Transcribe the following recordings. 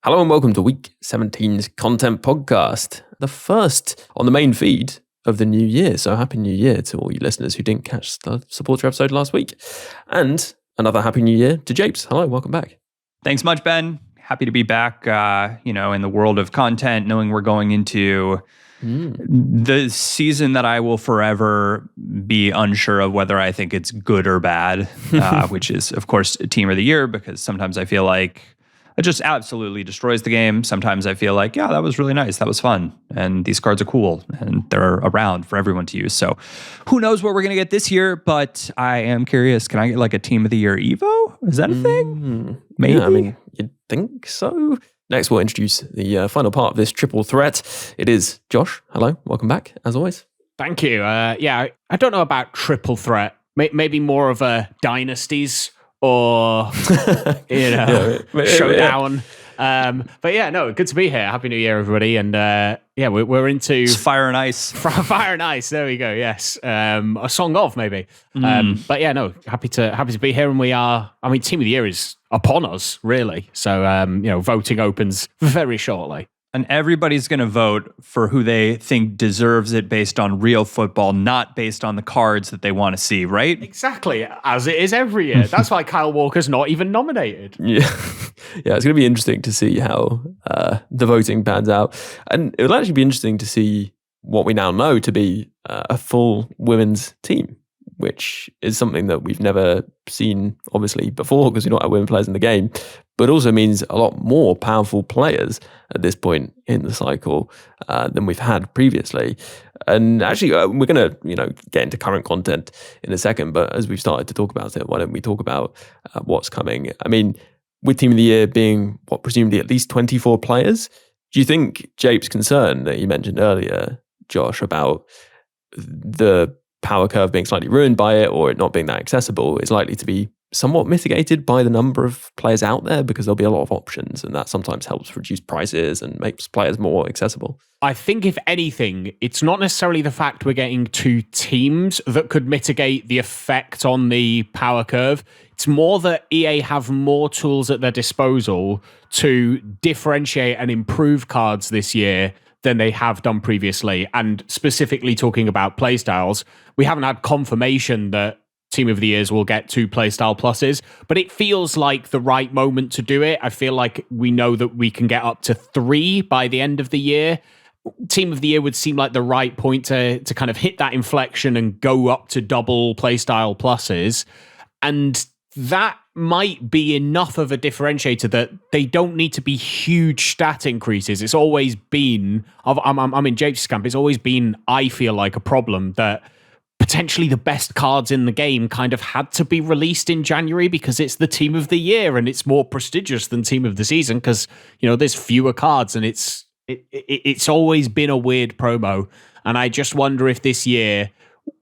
Hello and welcome to Week 17's Content Podcast, the first on the main feed of the new year. So happy new year to all you listeners who didn't catch the supporter episode last week. And another happy new year to JoshXLs. Hello, welcome back. Thanks much, Ben. Happy to be back, in the world of content, knowing we're going into the season that I will forever be unsure of whether I think it's good or bad, which is, of course, Team of the Year, because sometimes I feel like it just absolutely destroys the game. Sometimes I feel like, yeah, that was really nice. That was fun. And these cards are cool and they're around for everyone to use. So who knows what we're going to get this year, but I am curious. Can I get like a Team of the Year Evo? Is that a thing? Maybe. Yeah, I mean, you'd think so. Next, we'll introduce the final part of this triple threat. It is Josh. Hello, welcome back, as always. Thank you. I don't know about triple threat. Maybe more of a dynasties or showdown. But yeah, no, good to be here. Happy New Year, everybody. And we're into it's Fire and Ice. Fire and Ice. There we go. Yes, a song of maybe. But yeah, no, happy to be here. And we are. I mean, Team of the Year is upon us, really. So voting opens very shortly. And everybody's going to vote for who they think deserves it based on real football, not based on the cards that they want to see, right? Exactly, as it is every year. That's why Kyle Walker's not even nominated. Yeah, it's going to be interesting to see how the voting pans out. And it will actually be interesting to see what we now know to be a full women's team, which is something that we've never seen, obviously, before, because we don't have women players in the game, but also means a lot more powerful players at this point in the cycle than we've had previously. And actually, we're going to get into current content in a second, but as we've started to talk about it, why don't we talk about what's coming? I mean, with Team of the Year being, presumably at least 24 players, do you think Jape's concern that you mentioned earlier, Josh, about the power curve being slightly ruined by it or it not being that accessible is likely to be somewhat mitigated by the number of players out there, because there'll be a lot of options and that sometimes helps reduce prices and makes players more accessible? I think if anything, it's not necessarily the fact we're getting two teams that could mitigate the effect on the power curve. It's more that EA have more tools at their disposal to differentiate and improve cards this year than they have done previously. And specifically talking about playstyles, we haven't had confirmation that Team of the Years will get 2 playstyle pluses, but it feels like the right moment to do it. I feel like we know that we can get up to 3 by the end of the year. Team of the Year would seem like the right point to kind of hit that inflection and go up to double playstyle pluses. And that might be enough of a differentiator that they don't need to be huge stat increases. It's always been, I'm in Jape's camp, it's always been, I feel like, a problem that potentially the best cards in the game kind of had to be released in January because it's the Team of the Year and it's more prestigious than Team of the Season because, there's fewer cards and it's always been a weird promo. And I just wonder if this year,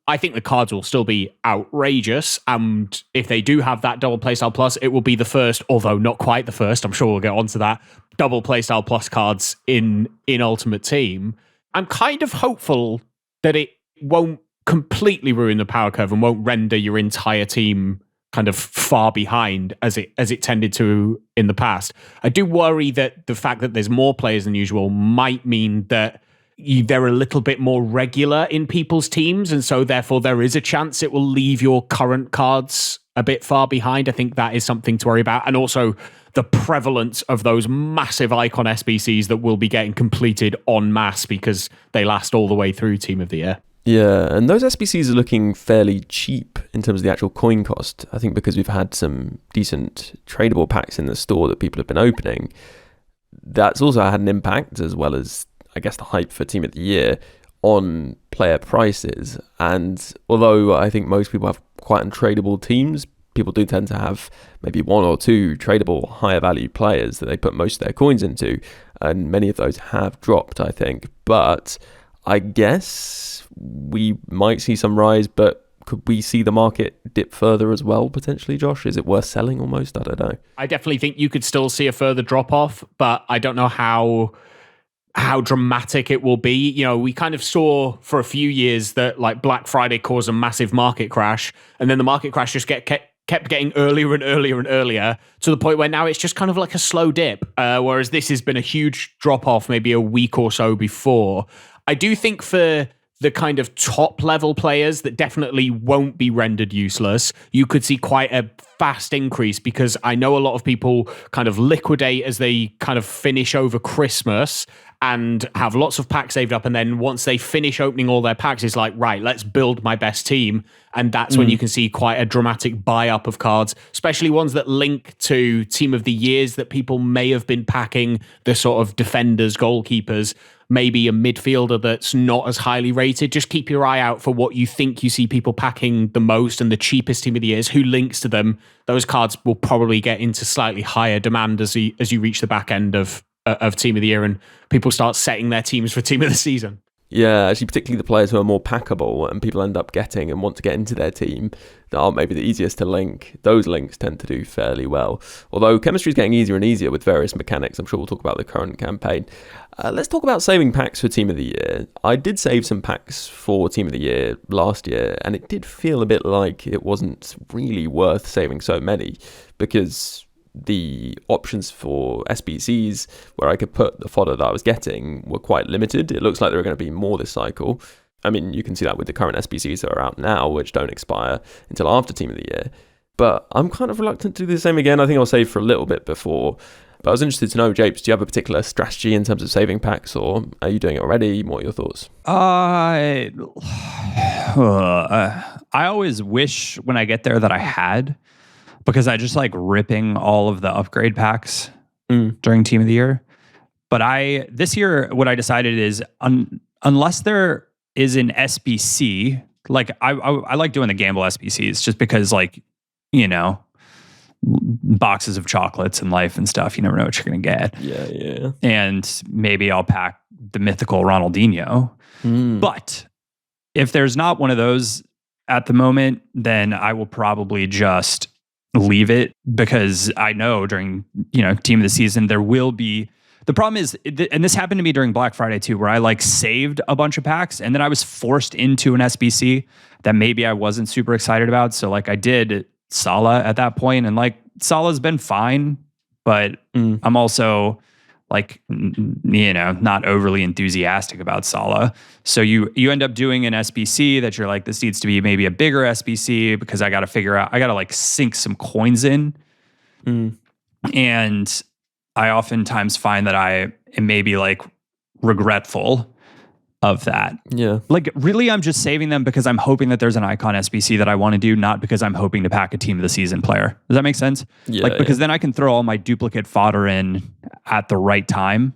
I think the cards will still be outrageous, and if they do have that double playstyle plus, it will be the first, although not quite the first, I'm sure we'll get onto that, double playstyle plus cards in Ultimate Team. I'm kind of hopeful that it won't completely ruin the power curve and won't render your entire team kind of far behind as it tended to in the past. I do worry that the fact that there's more players than usual might mean that they're a little bit more regular in people's teams, and so therefore there is a chance it will leave your current cards a bit far behind. I think that is something to worry about, and also the prevalence of those massive icon SBCs that will be getting completed en masse because they last all the way through Team of the Year. Yeah, and those SBCs are looking fairly cheap in terms of the actual coin cost. I think because we've had some decent tradable packs in the store that people have been opening, that's also had an impact, as well as, I guess, the hype for Team of the Year on player prices. And although I think most people have quite untradeable teams, people do tend to have maybe 1 or 2 tradable higher value players that they put most of their coins into. And many of those have dropped, I think. But I guess we might see some rise, but could we see the market dip further as well, potentially, Josh? Is it worth selling almost? I don't know. I definitely think you could still see a further drop off, but I don't know how dramatic it will be. We kind of saw for a few years that like Black Friday caused a massive market crash, and then the market crash just kept getting earlier and earlier and earlier to the point where now it's just kind of like a slow dip. Whereas this has been a huge drop off maybe a week or so before. I do think for the kind of top level players that definitely won't be rendered useless, you could see quite a fast increase, because I know a lot of people kind of liquidate as they kind of finish over Christmas and have lots of packs saved up. And then once they finish opening all their packs, it's like, right, let's build my best team. And that's when you can see quite a dramatic buy up of cards, especially ones that link to team of the years that people may have been packing, the sort of defenders, goalkeepers, maybe a midfielder that's not as highly rated. Just keep your eye out for what you think you see people packing the most and the cheapest team of the years, who links to them. Those cards will probably get into slightly higher demand as you reach the back end of team of the year and people start setting their teams for team of the season. Yeah, actually, particularly the players who are more packable and people end up getting and want to get into their team that aren't maybe the easiest to link. Those links tend to do fairly well. Although chemistry is getting easier and easier with various mechanics. I'm sure we'll talk about the current campaign. Let's talk about saving packs for Team of the Year. I did save some packs for Team of the Year last year, and it did feel a bit like it wasn't really worth saving so many, because the options for SBCs where I could put the fodder that I was getting were quite limited. It looks like there are going to be more this cycle. I mean, you can see that with the current SBCs that are out now, which don't expire until after Team of the Year. But I'm kind of reluctant to do the same again. I think I'll save for a little bit before. But I was interested to know, Japes, do you have a particular strategy in terms of saving packs, or are you doing it already? What are your thoughts? I always wish when I get there that I had, because I just like ripping all of the upgrade packs during Team of the Year. But this year, what I decided is unless there is an SBC, like I like doing the gamble SBCs just because, like, you know, boxes of chocolates and life and stuff, you never know what you're going to get. Yeah. And maybe I'll pack the mythical Ronaldinho. But if there's not one of those at the moment, then I will probably just leave it, because I know during, team of the season, there will be, the problem is, and this happened to me during Black Friday too, where I like saved a bunch of packs and then I was forced into an SBC that maybe I wasn't super excited about. So like I did Salah at that point, and like Salah's been fine, but I'm also like, not overly enthusiastic about Salah. So you end up doing an SBC that you're like, this needs to be maybe a bigger SBC, because I got to like sink some coins in. And I oftentimes find that I am maybe like regretful of that. Yeah. Like really, I'm just saving them because I'm hoping that there's an icon SBC that I want to do, not because I'm hoping to pack a team of the season player. Does that make sense? Yeah. Because then I can throw all my duplicate fodder in at the right time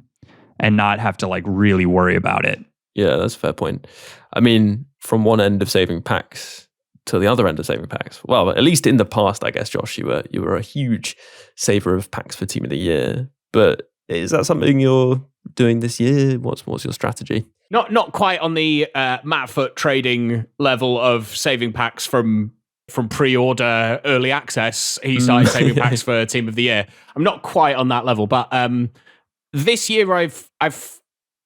and not have to like really worry about it. Yeah, that's a fair point. I mean, from one end of saving packs to the other end of saving packs. Well, at least in the past, I guess, Josh, you were a huge saver of packs for Team of the Year. But is that something you're doing this year? What's your strategy? Not quite on the Matt Foot trading level of saving packs from pre-order early access. He started saving packs for Team of the Year. I'm not quite on that level, but this year I've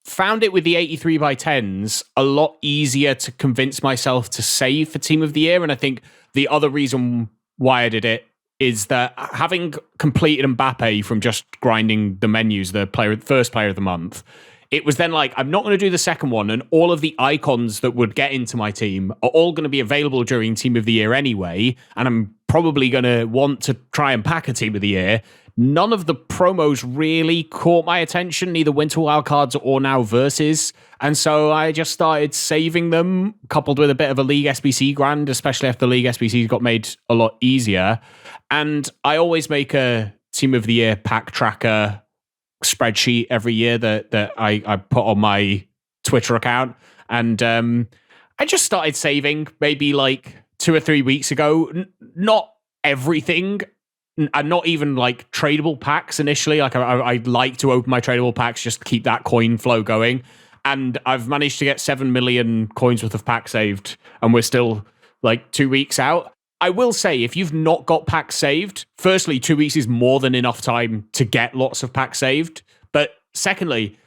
found it with the 83x10s a lot easier to convince myself to save for Team of the Year. And I think the other reason why I did it is that having completed Mbappe from just grinding the menus, the first player of the month, it was then like, I'm not going to do the second one, and all of the icons that would get into my team are all going to be available during Team of the Year anyway, and I'm probably going to want to try and pack a Team of the Year. None of the promos really caught my attention, neither Winter Wildcards or now Versus, and so I just started saving them, coupled with a bit of a League SBC grind, especially after the League SBCs got made a lot easier. And I always make a Team of the Year pack tracker spreadsheet every year that I put on my Twitter account. And I just started saving maybe like 2 or 3 weeks ago. Not everything, and not even like tradable packs initially. Like I like to open my tradable packs just to keep that coin flow going. And I've managed to get 7 million coins worth of packs saved, and we're still like 2 weeks out. I will say, if you've not got packs saved, firstly, 2 weeks is more than enough time to get lots of packs saved. But secondly,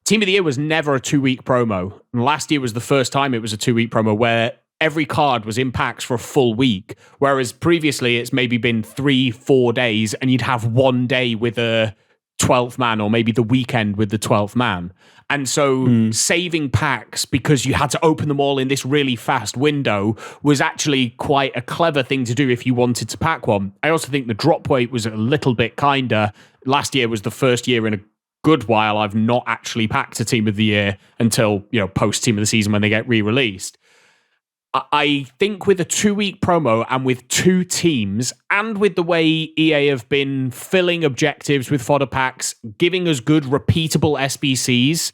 Team of the Year was never a 2 week promo. And last year was the first time it was a 2 week promo where every card was in packs for a full week, whereas previously it's maybe been 3-4 days and you'd have one day with a 12th man or maybe the weekend with the 12th man. And so saving packs because you had to open them all in this really fast window was actually quite a clever thing to do if you wanted to pack one. I also think the drop weight was a little bit kinder. Last year was the first year in a good while I've not actually packed a Team of the Year until, post Team of the Season when they get re-released. I think with a 2-week promo and with 2 teams and with the way EA have been filling objectives with fodder packs, giving us good repeatable SBCs,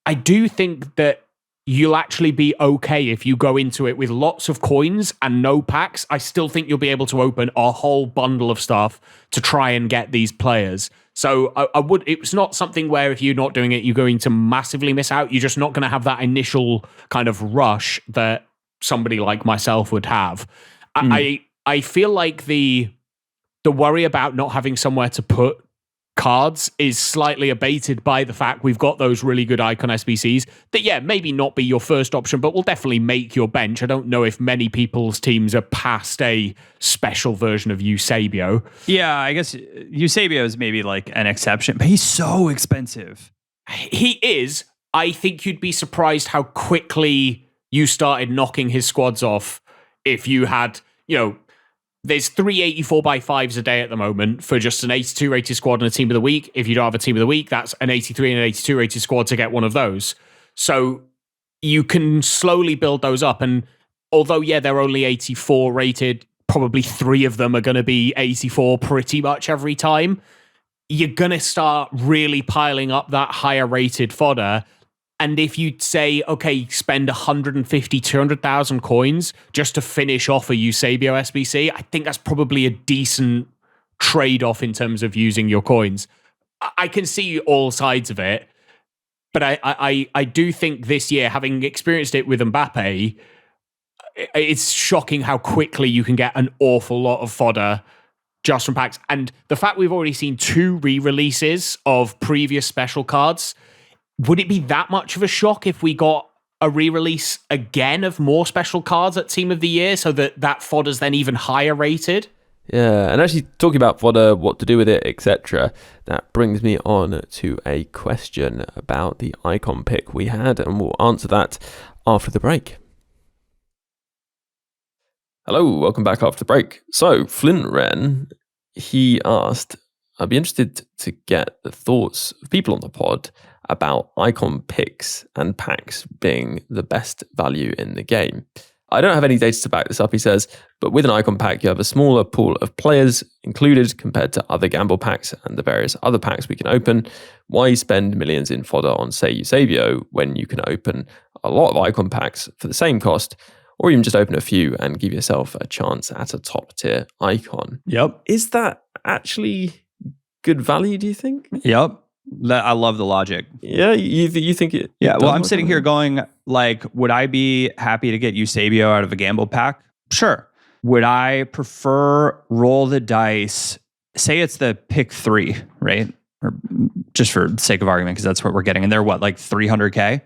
I do think that you'll actually be okay if you go into it with lots of coins and no packs. I still think you'll be able to open a whole bundle of stuff to try and get these players. So it's not something where if you're not doing it, you're going to massively miss out. You're just not going to have that initial kind of rush that somebody like myself would have. I feel like the worry about not having somewhere to put cards is slightly abated by the fact we've got those really good icon SBCs that, maybe not be your first option, but will definitely make your bench. I don't know if many people's teams are past a special version of 𝘵𝘵𝗍𝘳. Yeah, I guess 𝘵𝘵𝗍𝘳 is maybe like an exception, but he's so expensive. He is. I think you'd be surprised how quickly you started knocking his squads off if you had, there's 3 84x5s a day at the moment for just an 82 rated squad and a Team of the Week. If you don't have a Team of the Week, that's an 83 and an 82 rated squad to get one of those. So you can slowly build those up. And although, they're only 84 rated, probably 3 of them are going to be 84 pretty much every time. You're going to start really piling up that higher rated fodder. And if you say, okay, spend 150, 200,000 coins just to finish off a 𝘵𝘍𝘳 SBC, I think that's probably a decent trade-off in terms of using your coins. I can see all sides of it, but I do think this year, having experienced it with 𝘵𝘇𝗻, it's shocking how quickly you can get an awful lot of fodder just from packs. And the fact we've already seen 2 re-releases of previous special cards, would it be that much of a shock if we got a re-release again of more special cards at Team of the Year so that fodder's then even higher rated? Yeah, and actually talking about fodder, what to do with it, etc., that brings me on to a question about the icon pick we had, and we'll answer that after the break. Hello, welcome back after the break. So, 𝘰𝘀𝑅𝑒𝑛, he asked, I'd be interested to get the thoughts of people on the pod about icon picks and packs being the best value in the game. I don't have any data to back this up, he says, but with an icon pack, you have a smaller pool of players included compared to other gamble packs and the various other packs we can open. Why spend millions in fodder on, say, 𝘵𝘍𝘳 when you can open a lot of icon packs for the same cost, or even just open a few and give yourself a chance at a top tier icon? Yep. Is that actually good value, do you think? Yep. I love the logic. Yeah, you think it? Yeah, well, I'm sitting here going, like, would I be happy to get 𝘵𝘍𝘳 out of a gamble pack? Sure. Would I prefer roll the dice? Say it's the pick 3, right? Or just for the sake of argument, because that's what we're getting. And they're what, like 300K?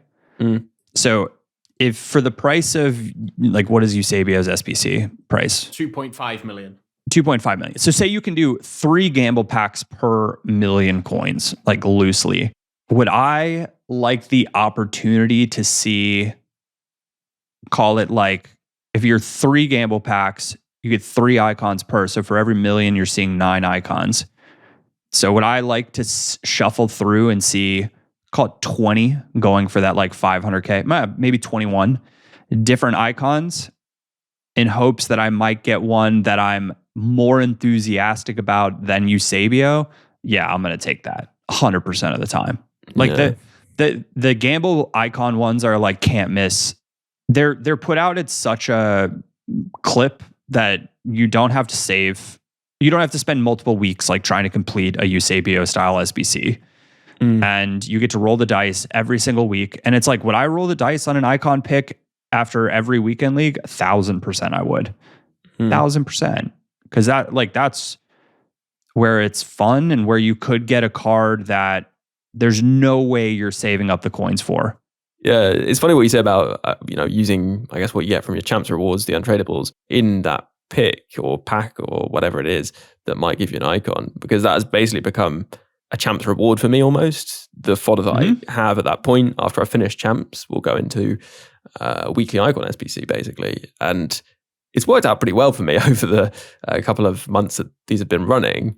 So if for the price of, like, what is 𝘵𝘍𝘳𝘳's SBC price? 2.5 million. 2.5 million. So say you can do 3 gamble packs per million coins, like loosely. Would I like the opportunity to see, call it like, if you're 3 gamble packs, you get 3 icons per. So for every million, you're seeing 9 icons. So would I like to shuffle through and see, call it 20 going for that like 500K, maybe 21 different icons in hopes that I might get one that I'm more enthusiastic about than 𝘵𝘍𝘳? Yeah, I'm going to take that 100% of the time. Like the gamble icon ones are like can't miss. They're put out at such a clip that you don't have to save. You don't have to spend multiple weeks like trying to complete a 𝘵𝘍𝘳 style SBC. And you get to roll the dice every single week. And it's like, would I roll the dice on an icon pick after every weekend league? 1,000% I would. 1,000%. Because that's where it's fun and where you could get a card that there's no way you're saving up the coins for. Yeah, it's funny what you say about using, I guess, what you get from your champs rewards, the untradables, in that pick or pack or whatever it is that might give you an icon, because that has basically become a champs reward for me almost. The fodder that I have at that point after I finish champs will go into a weekly icon SBC basically, and it's worked out pretty well for me over the couple of months that these have been running.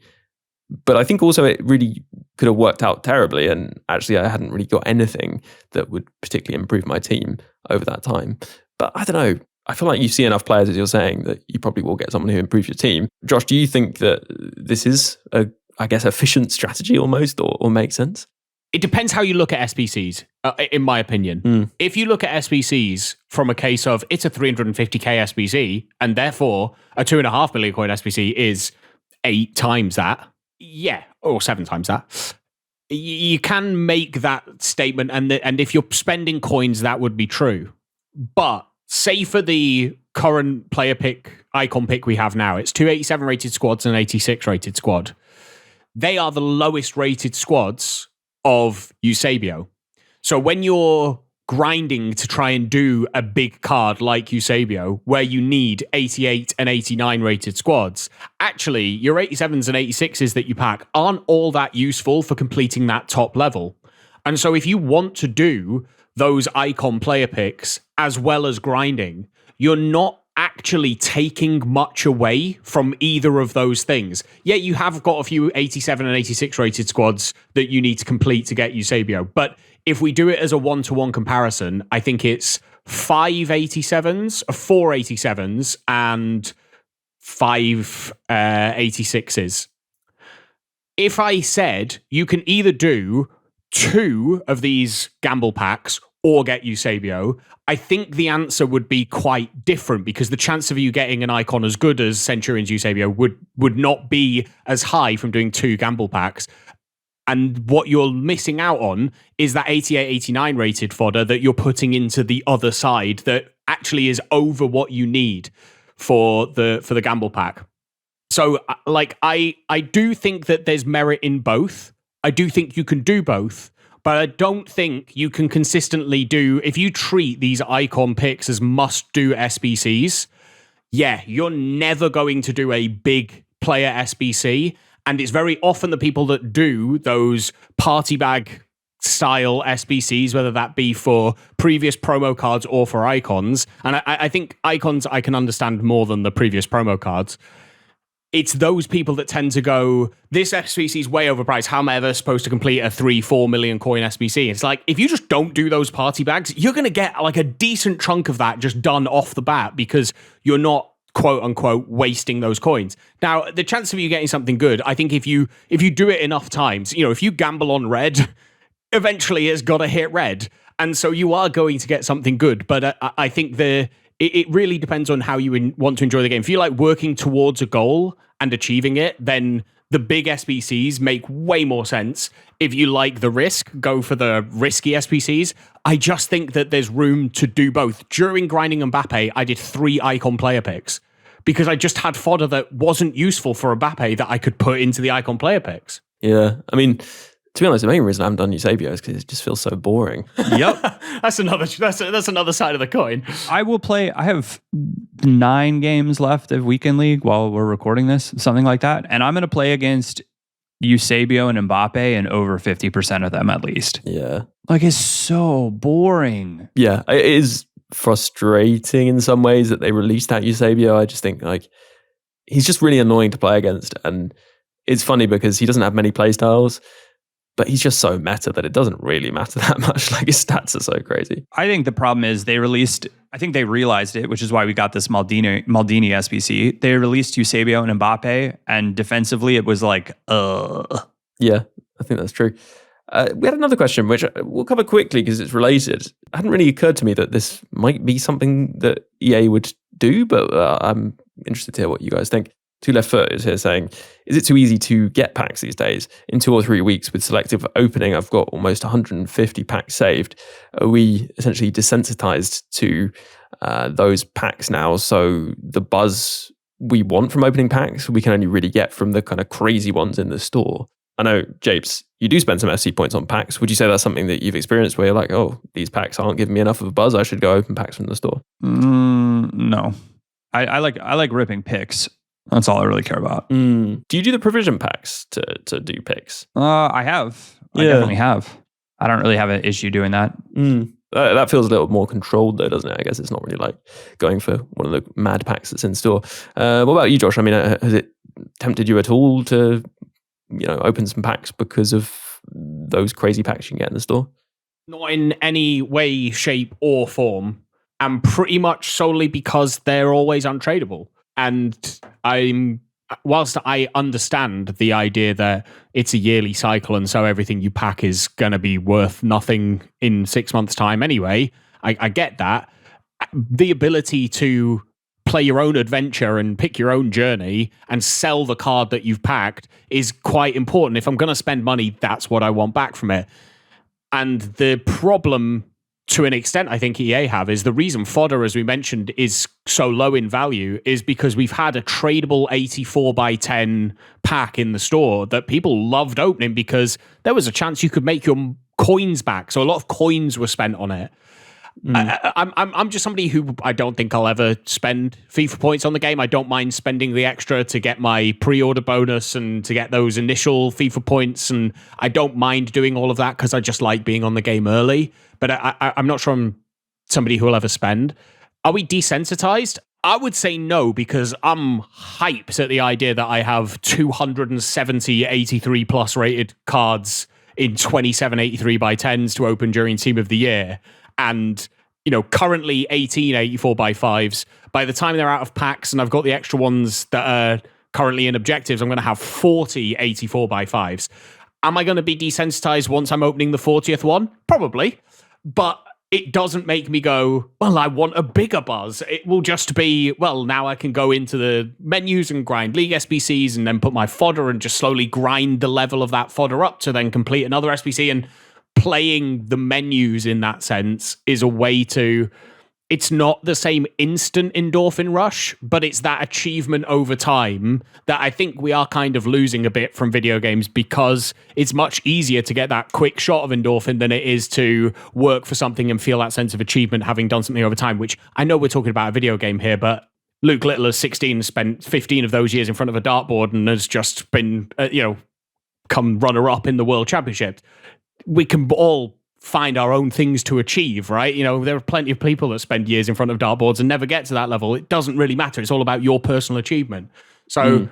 But I think also it really could have worked out terribly, and actually I hadn't really got anything that would particularly improve my team over that time. But I don't know. I feel like you see enough players, as you're saying, that you probably will get someone who improves your team. Josh, do you think that this is a, I guess, efficient strategy almost, or makes sense? It depends how you look at SBCs, in my opinion. If you look at SBCs from a case of it's a 350k SBC, and therefore a 2.5 million coin SBC is 8 times that, or 7 times that, you can make that statement, and if you're spending coins, that would be true. But say for the current player pick, icon pick we have now, it's 2 87 rated squads and an 86 rated squad. They are the lowest rated squads of 𝘵𝘶𝗶𝘀. So when you're grinding to try and do a big card like 𝘵𝘶𝗶𝗀, where you need 88 and 89 rated squads, actually your 87s and 86s that you pack aren't all that useful for completing that top level. And so if you want to do those icon player picks as well as grinding, you're not actually taking much away from either of those things. Yeah, you have got a few 87 and 86 rated squads that you need to complete to get 𝘵𝘶𝗶𝗀. But if we do it as a 1-to-1 comparison, I think it's 5 87s, 4 87s, and 5 86s. If I said you can either do 2 of these gamble packs or get 𝘵𝘶𝗶𝗀, I think the answer would be quite different, because the chance of you getting an icon as good as Centurion's 𝘵𝘶𝗶𝗀 would not be as high from doing 2 gamble packs. And what you're missing out on is that 88, 89 rated fodder that you're putting into the other side that actually is over what you need for the gamble pack. So I do think that there's merit in both. I do think you can do both. But I don't think you can consistently do, if you treat these icon picks as must-do SBCs, you're never going to do a big player SBC. And it's very often the people that do those party bag style SBCs, whether that be for previous promo cards or for icons. And I think icons I can understand more than the previous promo cards. It's those people that tend to go, this SBC is way overpriced. How am I ever supposed to complete a 3-4 million coin SBC? It's like, if you just don't do those party bags, you're going to get like a decent chunk of that just done off the bat, because you're not, quote unquote, wasting those coins. Now, the chance of you getting something good, I think if you do it enough times, if you gamble on red, eventually it's got to hit red. And so you are going to get something good. But I think it really depends on how you want to enjoy the game. If you like working towards a goal and achieving it, then the big SBCs make way more sense. If you like the risk, go for the risky SBCs. I just think that there's room to do both. During grinding 𝘵𝘆𝗶𝗆, I did 3 icon player picks because I just had fodder that wasn't useful for 𝘵𝘆𝗶𝗆 that I could put into the icon player picks. Yeah, I mean, to be honest, the main reason I haven't done 𝘵𝘶𝗶𝗀 is because it just feels so boring. Yep. That's another side of the coin. I have 9 games left of Weekend League while we're recording this, something like that. And I'm going to play against 𝘵𝘶𝗶𝗀 and 𝘵𝘆𝗶 and over 50% of them at least. Yeah. Like, it's so boring. Yeah, it is frustrating in some ways that they released that 𝘵𝘶𝗶𝗀. I just think like he's just really annoying to play against. And it's funny because he doesn't have many playstyles, but he's just so meta that it doesn't really matter that much. Like, his stats are so crazy. I think the problem is they realized it, which is why we got this Maldini SBC. They released 𝘵𝘶𝗶𝗀 and 𝘵𝘆𝗶, and defensively it was like, Yeah, I think that's true. We had another question, which we'll cover quickly because it's related. It hadn't really occurred to me that this might be something that EA would do, but I'm interested to hear what you guys think. Two Left Foot is here saying, is it too easy to get packs these days? In 2 or 3 weeks with selective opening, I've got almost 150 packs saved. Are we essentially desensitized to those packs now? So the buzz we want from opening packs, we can only really get from the kind of crazy ones in the store. I know, Japes, you do spend some SC points on packs. Would you say that's something that you've experienced where you're like, oh, these packs aren't giving me enough of a buzz, I should go open packs from the store? No. I like ripping picks. That's all I really care about. Do you do the provision packs to do picks? I have. I definitely have. I don't really have an issue doing that. That feels a little more controlled though, doesn't it? I guess it's not really like going for one of the mad packs that's in store. What about you, Josh? I mean, has it tempted you at all to, open some packs because of those crazy packs you can get in the store? Not in any way, shape, or form. And pretty much solely because they're always untradeable. And whilst I understand the idea that it's a yearly cycle and so everything you pack is going to be worth nothing in 6 months' time anyway, I get that. The ability to play your own adventure and pick your own journey and sell the card that you've packed is quite important. If I'm going to spend money, that's what I want back from it. And the problem, to an extent, I think EA have, is the reason fodder, as we mentioned, is so low in value is because we've had a tradable 84x10 pack in the store that people loved opening because there was a chance you could make your coins back. So a lot of coins were spent on it. I'm just somebody who I don't think I'll ever spend FIFA points on the game. I don't mind spending the extra to get my pre-order bonus and to get those initial FIFA points, and I don't mind doing all of that because I just like being on the game early. But I'm not sure I'm somebody who will ever spend. Are we desensitized? I would say no, because I'm hyped at the idea that I have 270 83 plus rated cards in 27 83x10s to open during Team of the Year. And, currently 18 84x5s. By the time they're out of packs and I've got the extra ones that are currently in objectives, I'm going to have 40 84x5s. Am I going to be desensitized once I'm opening the 40th one? Probably. But it doesn't make me go, well, I want a bigger buzz. It will just be, well, now I can go into the menus and grind League SBCs and then put my fodder and just slowly grind the level of that fodder up to then complete another SBC. And playing the menus in that sense is a way to, it's not the same instant endorphin rush, but it's that achievement over time that I think we are kind of losing a bit from video games, because it's much easier to get that quick shot of endorphin than it is to work for something and feel that sense of achievement having done something over time, which I know we're talking about a video game here, but Luke Little is 16, spent 15 of those years in front of a dartboard and has just been, come runner-up in the World Championship. We can all find our own things to achieve, right? There are plenty of people that spend years in front of dartboards and never get to that level. It doesn't really matter. It's all about your personal achievement. So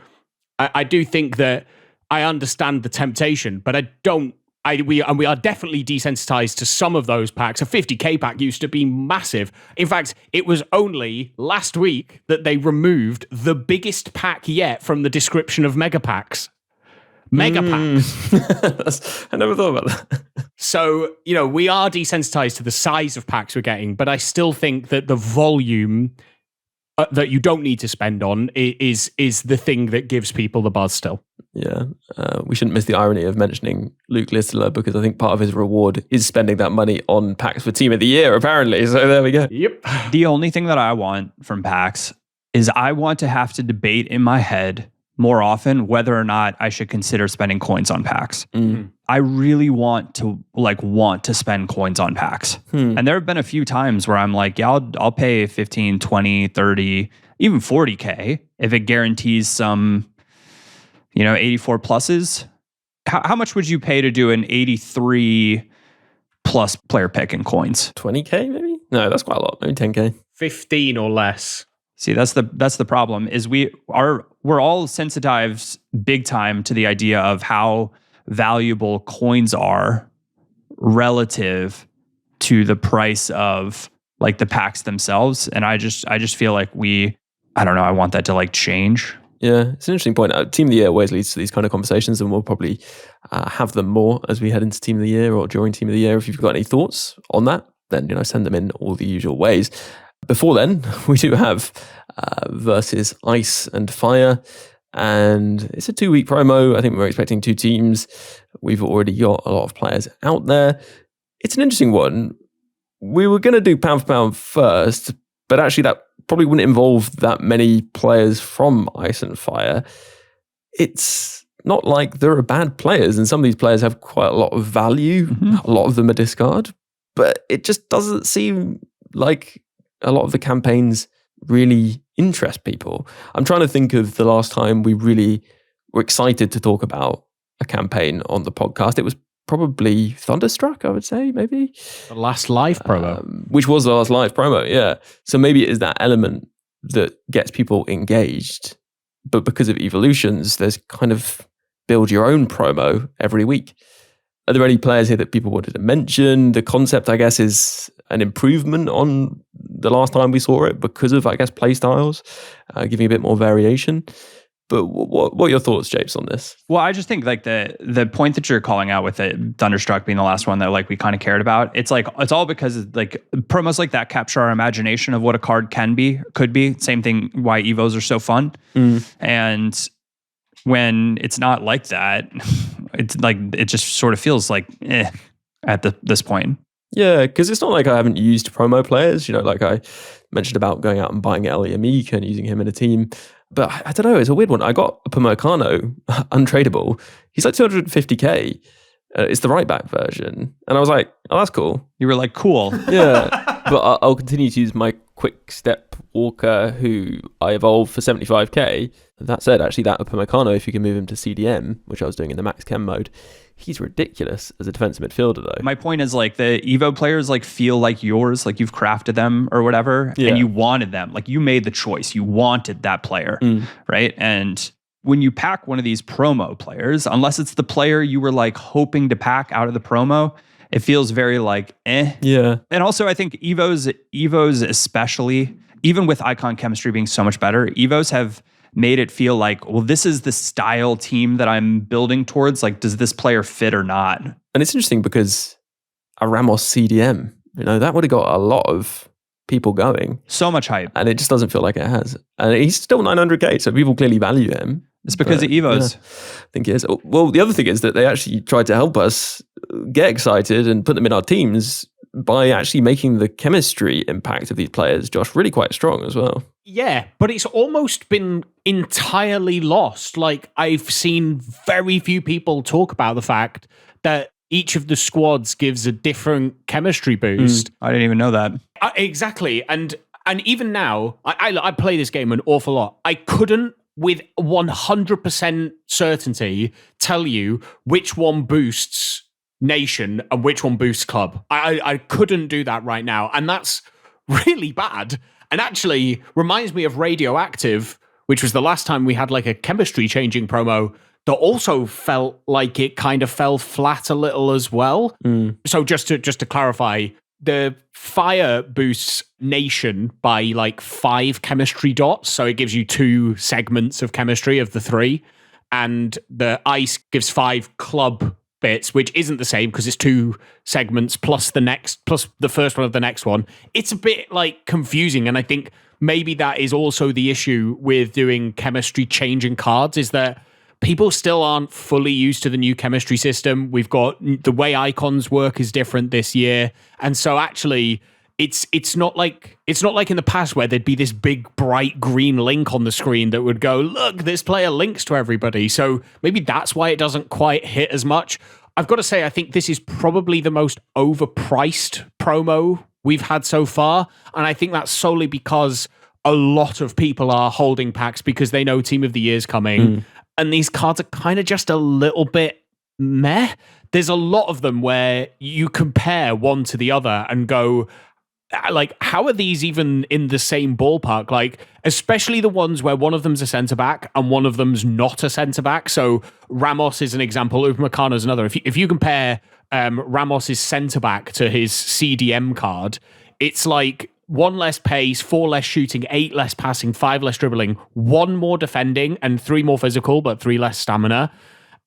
I do think that I understand the temptation, but we are definitely desensitized to some of those packs. A 50k pack used to be massive. In fact, it was only last week that they removed the biggest pack yet from the description of mega packs. Mega packs. I never thought about that. So, we are desensitized to the size of packs we're getting, but I still think that the volume that you don't need to spend on is the thing that gives people the buzz still. Yeah. We shouldn't miss the irony of mentioning Luke Littler, because I think part of his reward is spending that money on packs for Team of the Year, apparently. So there we go. Yep. The only thing that I want from packs is I want to have to debate in my head more often whether or not I should consider spending coins on packs. I really want to spend coins on packs. And there have been a few times where I'm like, yeah, I'll pay 15, 20, 30, even 40K if it guarantees some, 84 pluses. How much would you pay to do an 83 plus player pick in coins? 20K maybe? No, that's quite a lot. Maybe 10K. 15 or less. See, that's the problem, is we're all sensitized big time to the idea of how valuable coins are relative to the price of like the packs themselves. And I just feel like I don't know, I want that to change. Yeah, it's an interesting point. Team of the Year always leads to these kind of conversations, and we'll probably have them more as we head into Team of the Year or during Team of the Year. If you've got any thoughts on that, then send them in all the usual ways. Before then, we do have versus Ice and Fire, and it's a 2-week promo. I think we're expecting 2 teams. We've already got a lot of players out there. It's an interesting one. We were going to do pound for pound first, but actually that probably wouldn't involve that many players from Ice and Fire. It's not like there are bad players, and some of these players have quite a lot of value. A lot of them are discard, but it just doesn't seem like a lot of the campaigns really interest people. I'm trying to think of the last time we really were excited to talk about a campaign on the podcast. It was probably Thunderstruck, I would say, maybe. The last live promo. Which was the last live promo, yeah. So maybe it is that element that gets people engaged. But because of evolutions, there's kind of build your own promo every week. Are there any players here that people wanted to mention? The concept, I guess, is an improvement on the last time we saw it because of, I guess, play styles, giving a bit more variation. But what are your thoughts, Japes, on this? Well, I just think like the point that you're calling out with it, Thunderstruck being the last one that like we kind of cared about. It's like it's all because like promos like that capture our imagination of what a card could be. Same thing why Evos are so fun. And when it's not like that, it's like it just sort of feels like at this point. Yeah, because it's not like I haven't used promo players. You know, like I mentioned about going out and buying 𝘵𝘵𝘬𝘐 and using him in a team. But I don't know, it's a weird one. I got Upamecano, untradeable. He's like 250k. It's the right back version. And I was like, oh, that's cool. You were like, cool. Yeah. But I'll continue to use my quick step walker who I evolved for 75k. That said, actually, that Upamecano, if you can move him to CDM, which I was doing in the max chem mode, he's ridiculous as a defensive midfielder, though. My point is like the Evo players like feel like yours, like you've crafted them or whatever, and you wanted them. Like you made the choice. You wanted that player, right? And when you pack one of these promo players, unless it's the player you were like hoping to pack out of the promo, it feels very like Yeah. And also I think Evos especially, even with icon chemistry being so much better, Evos have made it feel like, well, this is the style team that I'm building towards. Like, does this player fit or not? And it's interesting because a Ramos CDM, you know, that would have got a lot of people going. So much hype. And it just doesn't feel like it has. And he's still 900k, so people clearly value him. It's because of Evos. Yeah, I think it is. Well, the other thing is that they actually tried to help us get excited and put them in our teams by actually making the chemistry impact of these players, Josh, really quite strong as well. Yeah, but it's almost been entirely lost. Like, I've seen very few people talk about the fact that each of the squads gives a different chemistry boost. I didn't even know that. Exactly. And even now, I play this game an awful lot. I couldn't, with 100% certainty, tell you which one boosts Nation and which one boosts Club. I couldn't do that right now. And that's really bad. And actually reminds me of Radioactive, which was the last time we had like a chemistry changing promo that also felt like it kind of fell flat a little as well. So just to clarify, the fire boosts Nation by like 5 chemistry dots. So it gives you 2 segments of chemistry of the 3. And the ice gives 5 club bits, which isn't the same because it's 2 segments plus the first one of the next one. It's a bit like confusing, and I think maybe that is also the issue with doing chemistry changing cards, is that people still aren't fully used to the new chemistry system. We've got the way icons work is different this year, and so actually it's not like in the past where there'd be this big bright green link on the screen that would go, look, this player links to everybody. So maybe that's why it doesn't quite hit as much. I've got to say, I think this is probably the most overpriced promo we've had so far. And I think that's solely because a lot of people are holding packs because they know Team of the Year is coming. And these cards are kind of just a little bit meh. There's a lot of them where you compare one to the other and go, like, how are these even in the same ballpark? Like, especially the ones where one of them's a centre-back and one of them's not a centre-back. So Ramos is an example, Upamecano is another. If you compare Ramos's centre-back to his CDM card, it's like 1 less pace, 4 less shooting, 8 less passing, 5 less dribbling, 1 more defending, and 3 more physical, but 3 less stamina.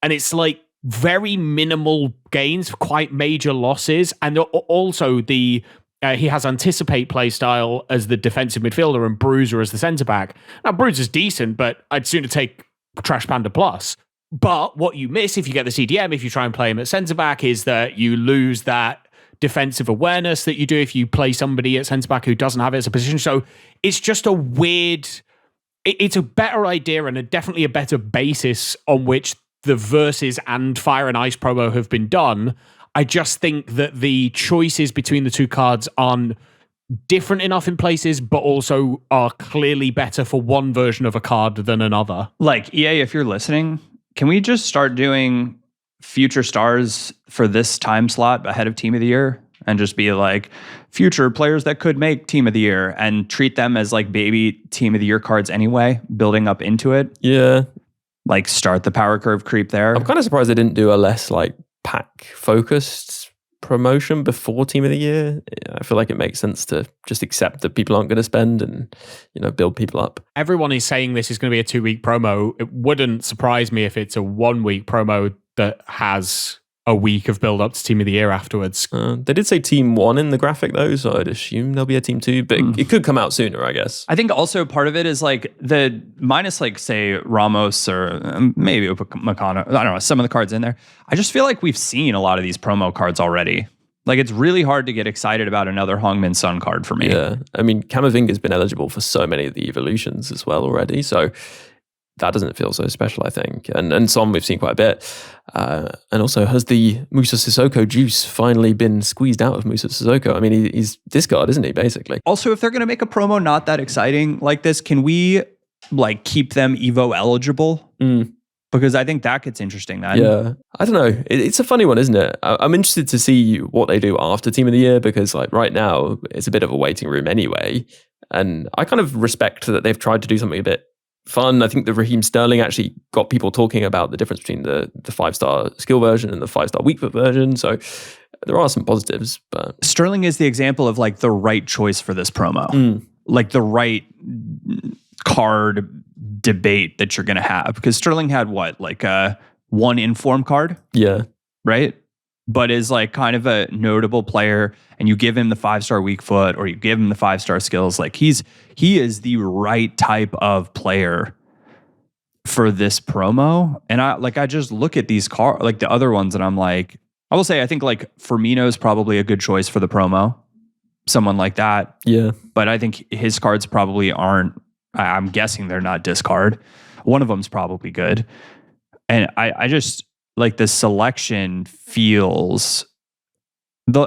And it's like very minimal gains, quite major losses. And also he has Anticipate playstyle as the defensive midfielder and Bruiser as the centre-back. Now, Bruiser's decent, but I'd sooner take Trash Panda Plus. But what you miss if you get the CDM, if you try and play him at centre-back, is that you lose that defensive awareness that you do if you play somebody at centre-back who doesn't have it as a position. So it's just a weird... It's a better idea and definitely a better basis on which the Versus and Fire and Ice promo have been done. I just think that the choices between the two cards aren't different enough in places, but also are clearly better for one version of a card than another. Like, EA, if you're listening, can we just start doing future stars for this time slot ahead of Team of the Year? And just be like, future players that could make Team of the Year, and treat them as like baby Team of the Year cards anyway, building up into it. Yeah. Like, start the power curve creep there. I'm kind of surprised they didn't do a less like pack focused promotion before Team of the Year. I feel like it makes sense to just accept that people aren't going to spend and, build people up. Everyone is saying this is going to be a 2-week promo. It wouldn't surprise me if it's a 1-week promo that has a week of build up to Team of the Year afterwards. They did say Team 1 in the graphic though, so I'd assume there'll be a Team 2, but it could come out sooner, I guess. I think also part of it is like the minus, like, say, Ramos or maybe Makano, I don't know, some of the cards in there. I just feel like we've seen a lot of these promo cards already. Like, it's really hard to get excited about another Hongmin Sun card for me. Yeah, I mean, 𝘵𝘂𝘀𝘀 has been eligible for so many of the evolutions as well already, so that doesn't feel so special, I think. And some we've seen quite a bit. And also, has the Musa Sissoko juice finally been squeezed out of Musa Sissoko? I mean, he's discard, isn't he, basically? Also, if they're going to make a promo not that exciting like this, can we like keep them Evo eligible? Because I think that gets interesting then. Yeah. I don't know. It's a funny one, isn't it? I'm interested to see what they do after Team of the Year, because like right now, it's a bit of a waiting room anyway. And I kind of respect that they've tried to do something a bit fun. I think the Raheem Sterling actually got people talking about the difference between the 5-star skill version and the 5-star weak foot version. So there are some positives, but Sterling is the example of like the right choice for this promo, like the right card debate that you're going to have, because Sterling had what, like a 1 inform card, right? But is like kind of a notable player, and you give him the 5-star weak foot or you give him the 5-star skills, like he is the right type of player for this promo. And I just look at these cards, like the other ones, and I'm like, I will say I think like Firmino is probably a good choice for the promo, someone like that. Yeah, but I think his cards probably aren't. I'm guessing they're not discard. One of them's probably good, and I just. Like the selection feels,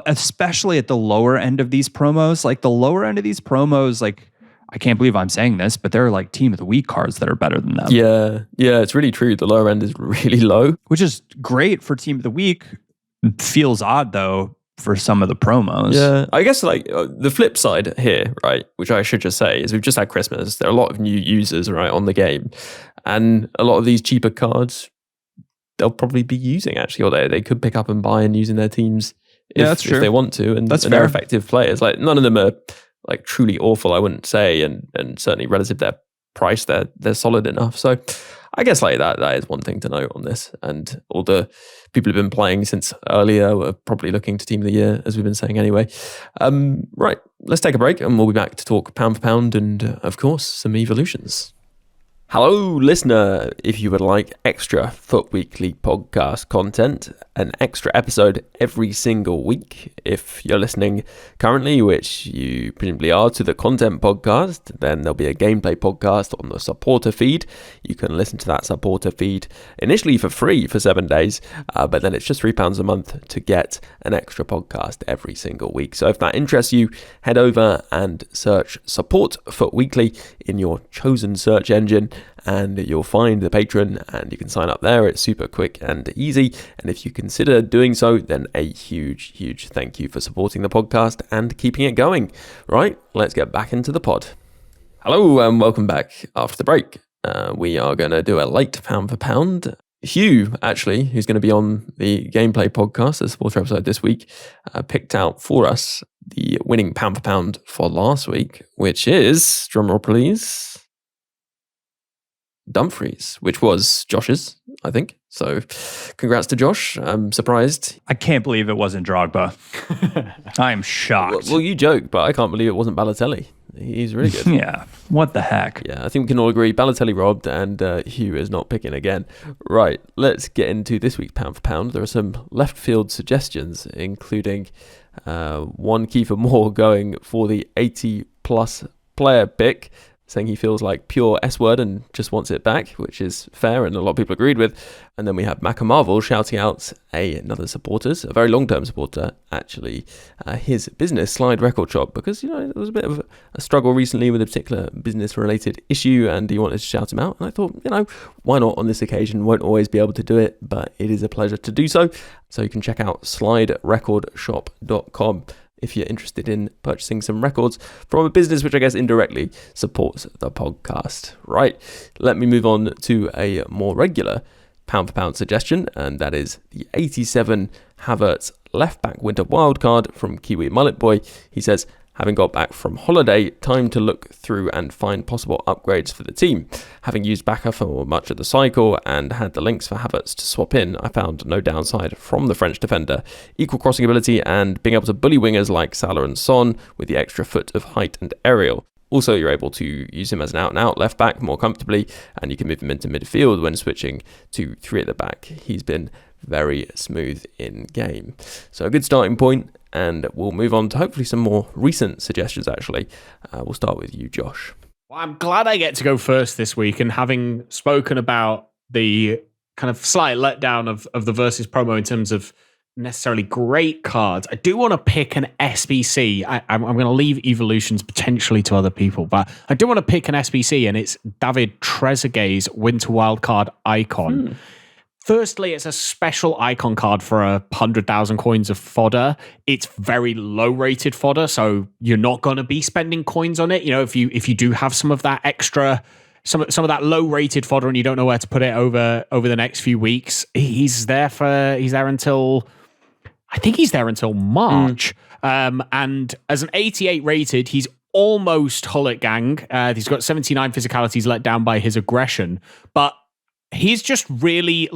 especially at the lower end of these promos, like the lower end of these promos, like I can't believe I'm saying this, but there are like Team of the Week cards that are better than them. Yeah, it's really true. The lower end is really low, which is great for Team of the Week. Feels odd though for some of the promos. Yeah, I guess like the flip side here, right, which I should just say is we've just had Christmas. There are a lot of new users, right, on the game, and a lot of these cheaper cards they'll probably be using actually, or they could pick up and buy and use in their teams if they want to, and they're effective players. Like none of them are like truly awful, I wouldn't say, and certainly relative to their price, they're solid enough. So I guess like that is one thing to note on this. And all the people who've been playing since earlier were probably looking to Team of the Year, as we've been saying anyway. Right, let's take a break and we'll be back to talk pound for pound and of course some evolutions. Hello, listener. If you would like extra FUT Weekly podcast content, an extra episode every single week, if you're listening currently, which you presumably are, to the content podcast, then there'll be a gameplay podcast on the supporter feed. You can listen to that supporter feed initially for free for 7 days, but then it's just £3 a month to get an extra podcast every single week. So if that interests you, head over and search Support FUT Weekly in your chosen search engine, and you'll find the Patreon, and you can sign up there. It's super quick and easy, and if you consider doing so, then a huge thank you for supporting the podcast and keeping it going. Right, let's get back into the pod. Hello and welcome back after the break. We are going to do a late pound for pound. Hugh, actually, who's going to be on the gameplay podcast, the supporter episode this week, picked out for us the winning pound for pound for last week, which is, drumroll please, Dumfries, which was Josh's, I think. So congrats to Josh. I'm surprised. I can't believe it wasn't Drogba. I am shocked. Well, you joke, but I can't believe it wasn't Balotelli. He's really good. Yeah, what the heck? Yeah, I think we can all agree Balotelli robbed and Hugh is not picking again. Right, let's get into this week's pound for pound. There are some left field suggestions, including one 𝘭𝘪𝘬𝘦 going for the 80 plus player pick. saying he feels like pure S-word and just wants it back, which is fair and a lot of people agreed with. And then we have 𝗏𝗏 shouting out another supporter, a very long-term supporter, actually, his business, Slide Record Shop, because, there was a bit of a struggle recently with a particular business-related issue and he wanted to shout him out. And I thought, why not on this occasion? Won't always be able to do it, but it is a pleasure to do so. So you can check out sliderecordshop.com if you're interested in purchasing some records from a business which I guess indirectly supports the podcast. Right, let me move on to a more regular pound for pound suggestion, and that is the 87 Havertz left back winter wildcard from 𝘬𝗫𝗏𝗀𝘀. He says, having got back from holiday, time to look through and find possible upgrades for the team. Having used 𝗏𝗏 for much of the cycle and had the links for Havertz to swap in, I found no downside from the French defender. Equal crossing ability and being able to bully wingers like Salah and Son with the extra foot of height and aerial. Also, you're able to use him as an out-and-out left-back more comfortably, and you can move him into midfield when switching to 3 at the back. He's been very smooth in game. So a good starting point, and we'll move on to hopefully some more recent suggestions, actually. We'll start with you, Josh. Well, I'm glad I get to go first this week, and having spoken about the kind of slight letdown of the Versus promo in terms of necessarily great cards, I do want to pick an SBC. I'm going to leave evolutions potentially to other people, but I do want to pick an SBC, and it's David Trezegeut's Winter Wildcard Icon. Firstly, it's a special icon card for 100,000 coins of fodder. It's very low-rated fodder, so you're not going to be spending coins on it. If you do have some of that extra, some of that low-rated fodder, and you don't know where to put it over the next few weeks, he's there until March. And as an 88 rated, he's almost 𝘭𝑪𝑔𝑔𝑎𝑛𝑔. He's got 79 physicalities let down by his aggression, but he's just really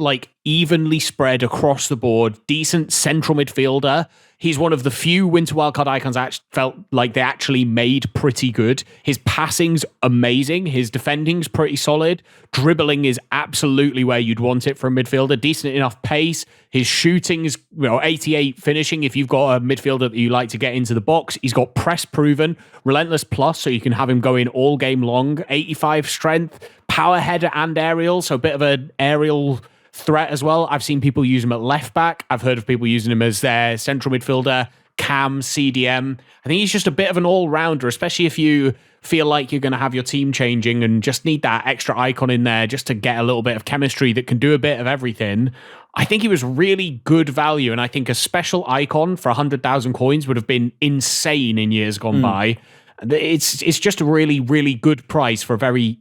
evenly spread across the board, decent central midfielder. He's one of the few Winter Wildcard icons I felt like they actually made pretty good. His passing's amazing. His defending's pretty solid. Dribbling is absolutely where you'd want it for a midfielder. Decent enough pace. His shooting's 88 finishing if you've got a midfielder that you like to get into the box. He's got press proven, relentless plus, so you can have him go in all game long. 85 strength, power header and aerial, so a bit of an aerial threat as well. I've seen people use him at left back. I've heard of people using him as their central midfielder, cam, CDM. I think he's just a bit of an all-rounder, especially if you feel like you're going to have your team changing and just need that extra icon in there just to get a little bit of chemistry that can do a bit of everything. I think he was really good value, and I think a special icon for 100,000 coins would have been insane in years gone by. It's just a really, really good price for a very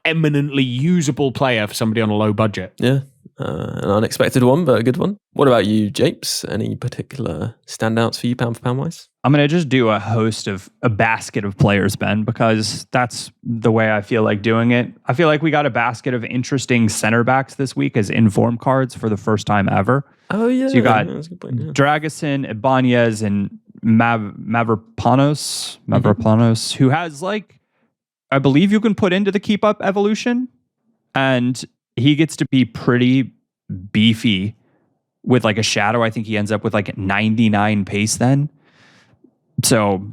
eminently usable player for somebody on a low budget. Yeah. An unexpected one, but a good one. What about you, Japes? Any particular standouts for you, pound for pound wise? I'm going to just do a basket of players, Ben, because that's the way I feel like doing it. I feel like we got a basket of interesting center backs this week as inform cards for the first time ever. Oh, yeah. So you got that's a good point, yeah. Dragusin, Ibanez, and 𝗏𝗏𝗏𝗏, who has I believe you can put into the keep up evolution, and he gets to be pretty beefy with a shadow. I think he ends up with 99 pace then. So,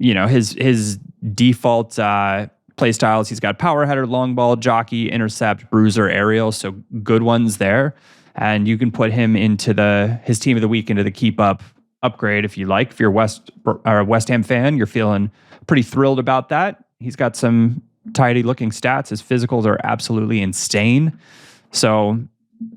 his default play styles, he's got power header, long ball, jockey, intercept, bruiser, aerial. So good ones there. And you can put him into his team of the week into the keep up upgrade if you like. If you're a West Ham fan, you're feeling pretty thrilled about that. He's got some tidy looking stats. His physicals are absolutely insane. So,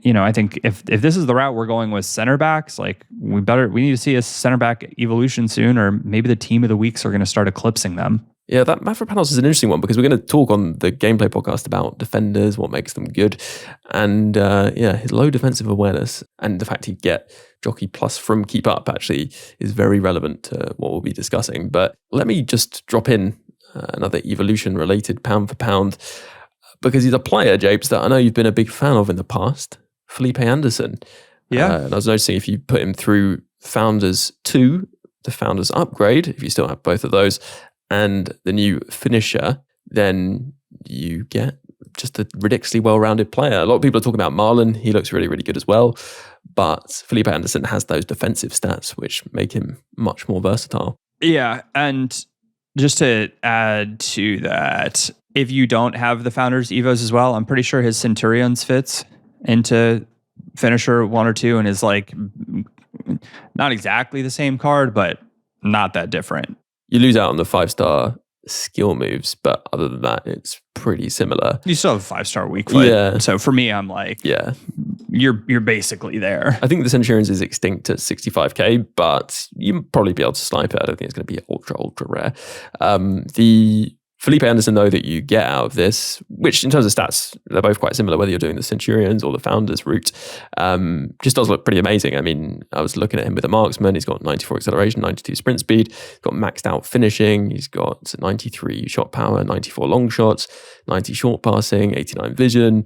I think if this is the route we're going with center backs, we need to see a center back evolution soon, or maybe the team of the weeks are going to start eclipsing them. Yeah, that 𝗏𝗏𝗏𝗏 is an interesting one because we're going to talk on the gameplay podcast about defenders, what makes them good, and his low defensive awareness and the fact he'd get jockey plus from keep up actually is very relevant to what we'll be discussing. But let me just drop in another evolution related pound for pound, because he's a player, Japes, that I know you've been a big fan of in the past, Felipe Anderson. Yeah. And I was noticing if you put him through Founders 2, the Founders upgrade, if you still have both of those, and the new finisher, then you get just a ridiculously well-rounded player. A lot of people are talking about Marlon. He looks really, really good as well. But Felipe Anderson has those defensive stats, which make him much more versatile. Yeah, and just to add to that, if you don't have the Founders Evos as well, I'm pretty sure his Centurions fits into finisher 1 or 2 and is like not exactly the same card, but not that different. You lose out on the 5-star skill moves, but other than that, it's pretty similar. You still have a 5-star weak foot. Yeah. So for me, I'm like, you're basically there. I think the Centurions is extinct at 65k, but you'll probably be able to snipe it. I don't think it's going to be ultra rare. The Felipe Anderson, though, that you get out of this, which in terms of stats, they're both quite similar, whether you're doing the Centurions or the Founders route, just does look pretty amazing. I mean, I was looking at him with a marksman. He's got 94 acceleration, 92 sprint speed. He's got maxed out finishing. He's got 93 shot power, 94 long shots, 90 short passing, 89 vision.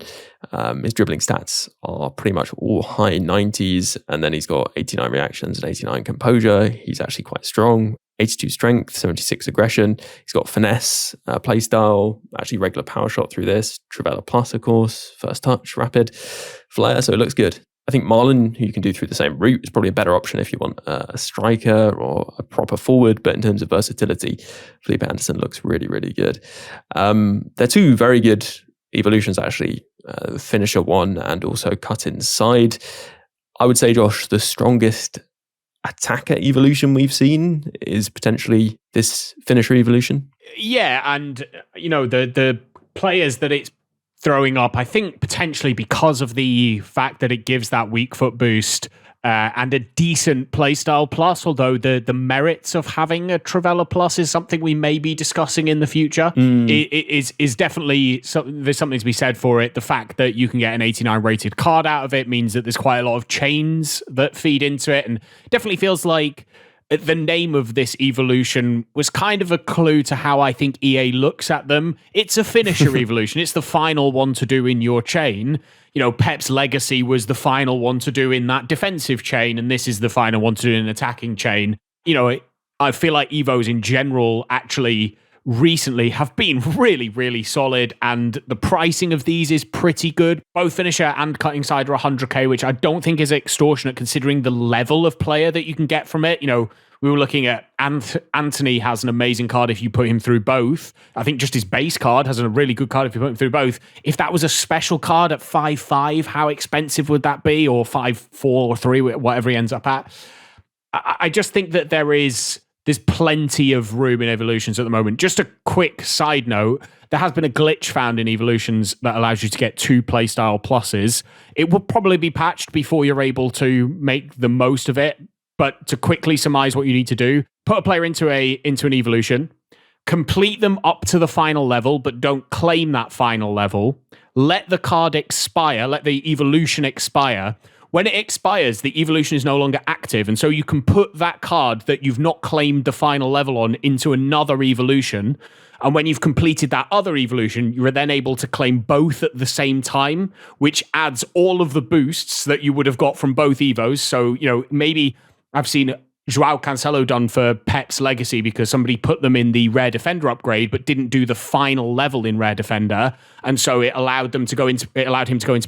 His dribbling stats are pretty much all high 90s. And then he's got 89 reactions and 89 composure. He's actually quite strong. 82 strength, 76 aggression. He's got finesse, playstyle, actually regular power shot through this. 𝘬𝘃𝗲𝗏 plus, of course, first touch, rapid, flair. So it looks good. I think Marlon, who you can do through the same route, is probably a better option if you want a striker or a proper forward. But in terms of versatility, Felipe Anderson looks really, really good. They're two very good evolutions, actually. Finisher 1 and also cut inside. I would say, Josh, the strongest attacker evolution we've seen is potentially this finisher evolution. Yeah, and the players that it's throwing up, I think potentially because of the fact that it gives that weak foot boost and a decent playstyle plus, although the merits of having a 𝘬𝘃𝗏𝗏 plus is something we may be discussing in the future. It is definitely, there's something to be said for it. The fact that you can get an 89 rated card out of it means that there's quite a lot of chains that feed into it, and definitely feels like the name of this evolution was kind of a clue to how I think EA looks at them. It's a finisher evolution. It's the final one to do in your chain. Pep's Legacy was the final one to do in that defensive chain, and this is the final one to do in an attacking chain. I feel like Evos in general actually recently have been really, really solid, and the pricing of these is pretty good. Both finisher and cutting side are 100k, which I don't think is extortionate considering the level of player that you can get from it. We were looking at Anthony has an amazing card if you put him through both. I think just his base card has a really good card if you put him through both. If that was a special card at 5.5, how expensive would that be? Or 5.4 or 3, whatever he ends up at. I just think that there's plenty of room in evolutions at the moment. Just a quick side note, there has been a glitch found in evolutions that allows you to get 2 playstyle pluses. It will probably be patched before you're able to make the most of it. But to quickly surmise what you need to do, put a player into an evolution, complete them up to the final level, but don't claim that final level. Let the card expire, let the evolution expire. When it expires, the evolution is no longer active, and so you can put that card that you've not claimed the final level on into another evolution. And when you've completed that other evolution, you're then able to claim both at the same time, which adds all of the boosts that you would have got from both Evos. So, maybe I've seen João Cancelo done for Pep's Legacy because somebody put them in the Rare Defender upgrade but didn't do the final level in Rare Defender, and so it allowed him to go into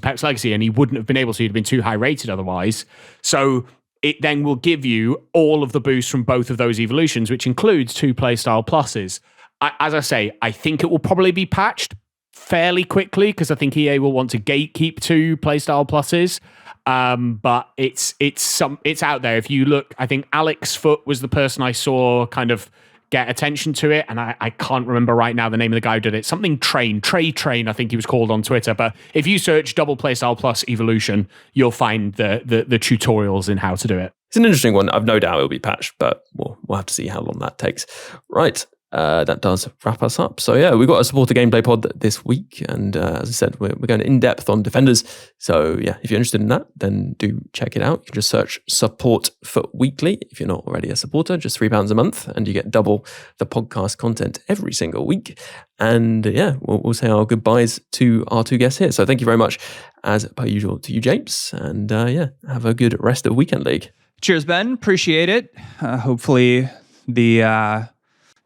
Pep's Legacy, and he wouldn't have been able to. He'd have been too high rated otherwise. So it then will give you all of the boosts from both of those evolutions, which includes 2 playstyle pluses. As I say, I think it will probably be patched fairly quickly because I think EA will want to gatekeep 2 playstyle pluses. But it's out there. If you look, I think Alex Foot was the person I saw kind of get attention to it, and I can't remember right now the name of the guy who did it. Something Trey Train, I think he was called on Twitter. But if you search double playstyle plus evolution, you'll find the tutorials in how to do it. It's an interesting one. I've no doubt it'll be patched, but we'll have to see how long that takes. Right. That does wrap us up. So yeah, we've got a supporter gameplay pod this week, and as I said, we're going in depth on defenders. So yeah, if you're interested in that, then do check it out. You can just search Support for Weekly if you're not already a supporter. Just £3 a month, and you get double the podcast content every single week. And yeah, we'll say our goodbyes to our 2 guests here. So thank you very much, as per usual, to you, Japes, and yeah, have a good rest of Weekend League. Cheers, Ben. Appreciate it. Hopefully the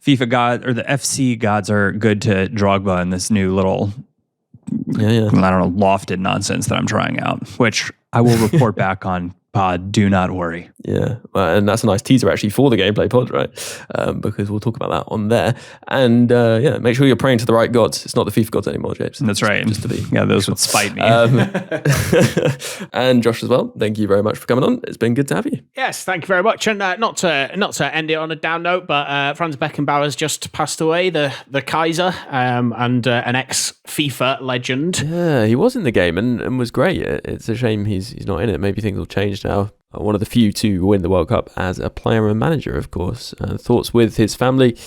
FIFA god or the FC gods are good to Drogba in this new little, I don't know, lofted nonsense that I'm trying out, which I will report back on pod, do not worry. Yeah, well, and that's a nice teaser actually for the gameplay pod, right? Because we'll talk about that on there. And yeah, make sure you're praying to the right gods. It's not the FIFA gods anymore, Japes. That's right. Just to be those would spite me. And Josh as well. Thank you very much for coming on. It's been good to have you. Yes, thank you very much. And not to end it on a down note, but Franz Beckenbauer has just passed away, the Kaiser, and an ex-FIFA legend. Yeah, he was in the game and was great. It's a shame he's not in it. Maybe things will change now. One of the few to win the World Cup as a player and manager, of course. Thoughts with his family.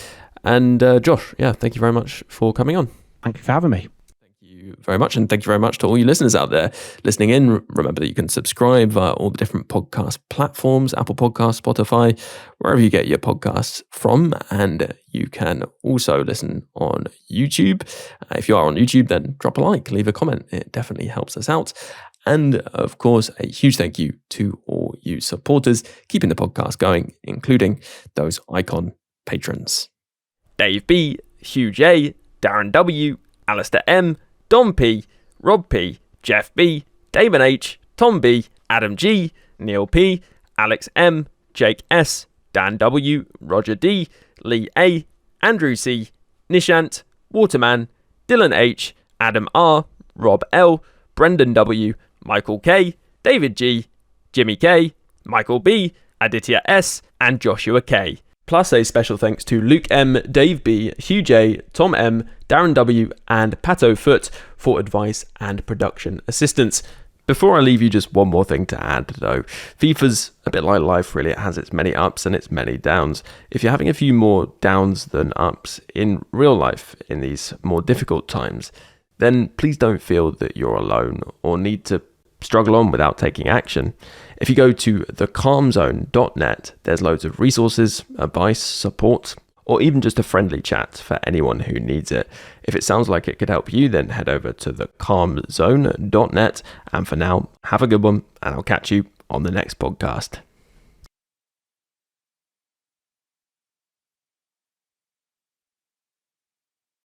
And Josh, yeah, thank you very much for coming on. Thank you for having me. Thank you very much. And thank you very much to all you listeners out there listening in. Remember that you can subscribe via all the different podcast platforms, Apple Podcasts, Spotify, wherever you get your podcasts from. And you can also listen on YouTube. If you are on YouTube, then drop a like, leave a comment. It definitely helps us out. And of course, a huge thank you to all you supporters keeping the podcast going, including those icon patrons. Dave B, Hugh J, Darren W, Alistair M, Don P, Rob P, Jeff B, Damon H, Tom B, Adam G, Neil P, Alex M, Jake S, Dan W, Roger D, Lee A, Andrew C, Nishant, Waterman, Dylan H, Adam R, Rob L, Brendan W, Michael K, David G, Jimmy K, Michael B, Aditya S, and Joshua K. Plus a special thanks to Luke M, Dave B, Hugh J, Tom M, Darren W, and Pato Foot for advice and production assistance. Before I leave you, just one more thing to add though. FIFA's a bit like life really. It has its many ups and its many downs. If you're having a few more downs than ups in real life in these more difficult times, then please don't feel that you're alone or need to struggle on without taking action. If you go to thecalmzone.net, there's loads of resources, advice, support, or even just a friendly chat for anyone who needs it. If it sounds like it could help you, then head over to thecalmzone.net. And for now, have a good one, and I'll catch you on the next podcast.